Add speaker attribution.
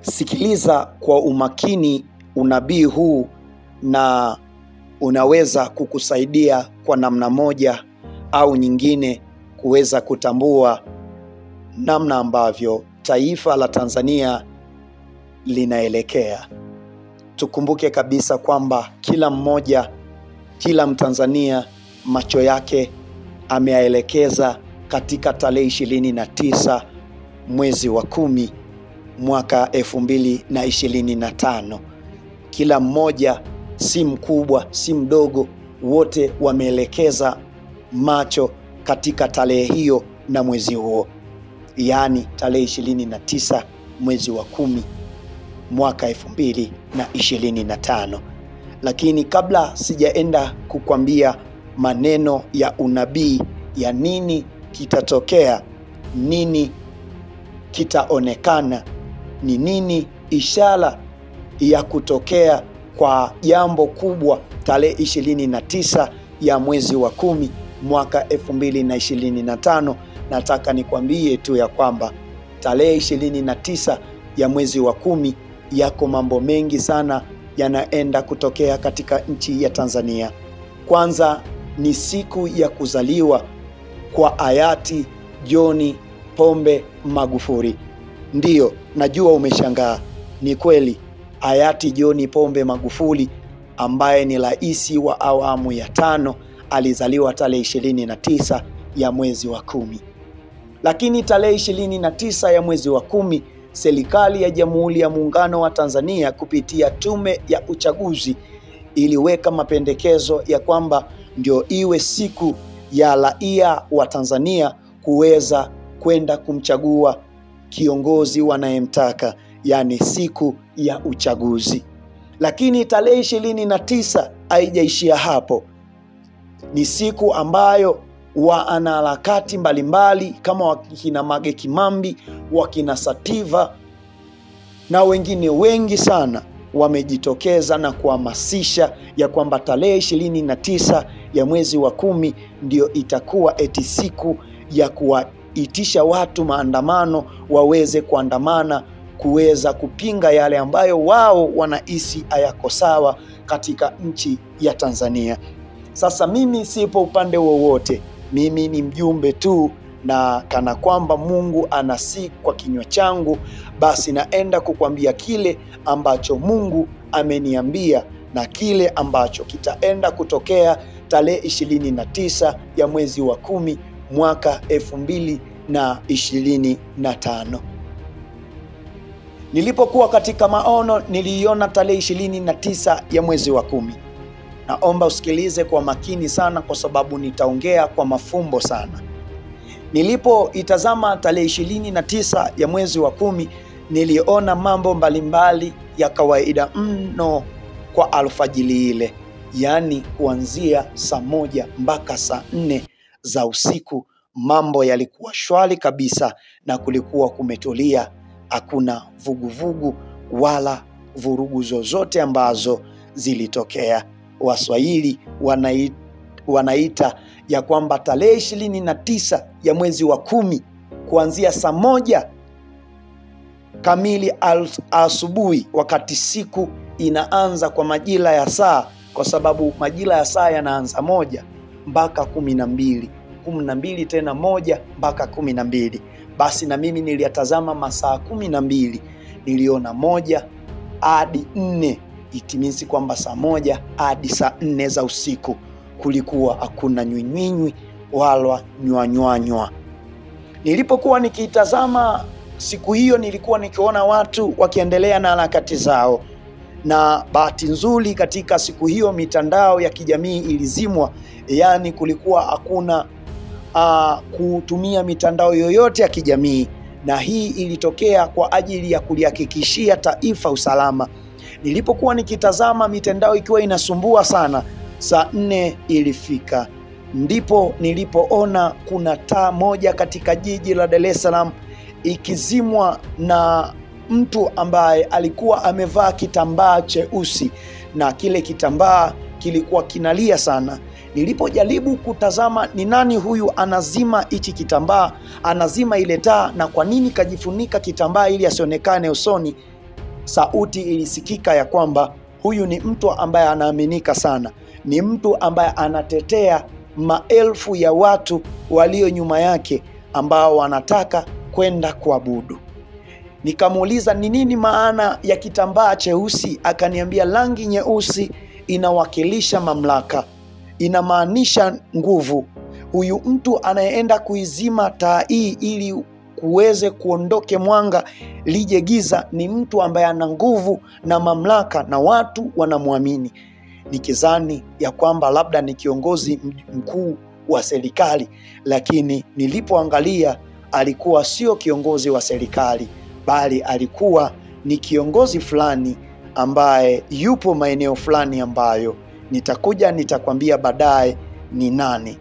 Speaker 1: Sikiliza kwa umakini unabii huu na unaweza kukusaidia kwa namna moja au nyingine kuweza kutambua namna ambavyo taifa la Tanzania linaelekea. Tukumbuke kabisa kwamba kila Mtanzania macho yake ameyaelekeza katika tarehe 29 mwezi wa 10 mwaka 2025. Kila mmoja, si mkubwa si mdogo, wote wameelekeza macho katika tarehe hiyo na mwezi huo, yaani tarehe 29 mwezi wa 10 mwaka 2025. Lakini kabla sijaenda kukwambia maneno ya unabii ya nini kitatokea, nini kitaonekana, ni nini ishara ya kutokea kwa jambo kubwa tarehe 29 ya mwezi wa 10 mwaka 2025, nataka nikwambie tu ya kwamba tarehe 29 ya mwezi wa 10 yako mambo mengi sana yanaenda kutokea katika nchi ya Tanzania. Kwanza ni siku ya kuzaliwa kwa hayati John Pombe Magufuli. Ndiyo, najua umeshangaa. Ni kweli, hayati John Pombe Magufuli ambaye ni rais wa awamu ya 5 alizaliwa tarehe 29 ya mwezi wa 10. Lakini tarehe 29 ya mwezi wa 10, serikali ya Jamhuri ya Muungano wa Tanzania kupitia Tume ya Uchaguzi iliweka mapendekezo ya kwamba ndio iwe siku ya raia wa Tanzania kuweza kwenda kumchagua kiongozi wanayemtaka, yani siku ya uchaguzi. Lakini tarehe 29 haijaishia hapo. Ni siku ambayo wanaharakati mbalimbali kama wakina Mage Kimambi, wakina Sativa na wengine wengi sana wamejitokeza na kuhamasisha ya kwamba tarehe 29 ya mwezi wa 10 ndio itakuwa eti siku ya kuwaitisha watu maandamano, waweze kuandamana kuweza kupinga yale ambayo wao wanahisi hayako sawa katika nchi ya Tanzania. Sasa mimi sipo upande wowote, mimi ni mjumbe tu, na kana kwamba Mungu anasi kwa kinywa changu, basi naenda kukwambia kile ambacho Mungu ameniambia na kile ambacho kitaenda kutokea tarehe 29 ya mwezi wa 10 mwaka 2025. Nilipokuwa katika maono niliiona tarehe 29 ya mwezi wa 10. Naomba usikilize kwa makini sana kwa sababu nitaongea kwa mafumbo sana. Nilipoitazama tarehe 29 ya mwezi wa 10, niliona mambo mbalimbali ya kawaida mno kwa alfajiri ile, yaani kuanzia saa 1 mpaka saa 4 za usiku. Mambo yalikuwa shwari kabisa na kulikuwa kumetulia, hakuna vuguvugu wala vurugu zozote ambazo zilitokea. Waswahili wanaita ya kwamba tarehe 29 ya mwezi wa 10 kuanzia saa 1 kamili asubuhi, wakati siku inaanza kwa majira ya saa, kwa sababu majira ya saa yanaanza 1 mpaka 12, 12 tena 1 mpaka 12. Basi na mimi niliyatazama masaa 12, niliona 1 hadi 4. Itimisi kwamba saa 1 hadi saa 4 za usiku kulikuwa hakuna nywinywi wala nywa. Nilipokuwa nikitazama siku hiyo, nilikuwa nikiona watu wakiendelea na harakati zao, na bahati nzuri katika siku hiyo mitandao ya kijamii ilizimwa, yaani kulikuwa hakuna kutumia mitandao yoyote ya kijamii, na hii ilitokea kwa ajili ya kulihakikishia taifa usalama. Nilipokuwa nikitazama mitandao ikiwa inasumbua sana, saa 4 ilifika, ndipo nilipoona kuna taa moja katika jiji la Dar es Salaam ikizimwa na mtu ambaye alikuwa amevaa kitambaa cheusi, na kile kitambaa kilikuwa kinalia sana. Nilipojaribu kutazama ni nani huyu anazima hichi kitambaa, anazima ile taa, na kwa nini kajifunika kitambaa ili asionekane usoni, sauti ilisikika ya kwamba huyu ni mtu ambaye anaaminika sana, ni mtu ambaye anatetea maelfu ya watu walio nyuma yake ambao wanataka kwenda kuabudu. Nikamuuliza ni nini maana ya kitambaa cheusi, akaniambia rangi nyeusi inawakilisha mamlaka, inamaanisha nguvu. Huyu mtu anayeenda kuizima taa hii ili kuweze kuondoke mwanga lije giza ni mtu ambaye ana nguvu na mamlaka na watu wanamwamini. Nikizani ya kwamba labda ni kiongozi mkuu wa serikali, lakini nilipoangalia alikuwa sio kiongozi wa serikali, bali alikuwa ni kiongozi fulani ambaye yupo maeneo fulani ambayo nitakwambia baadaye ni nani.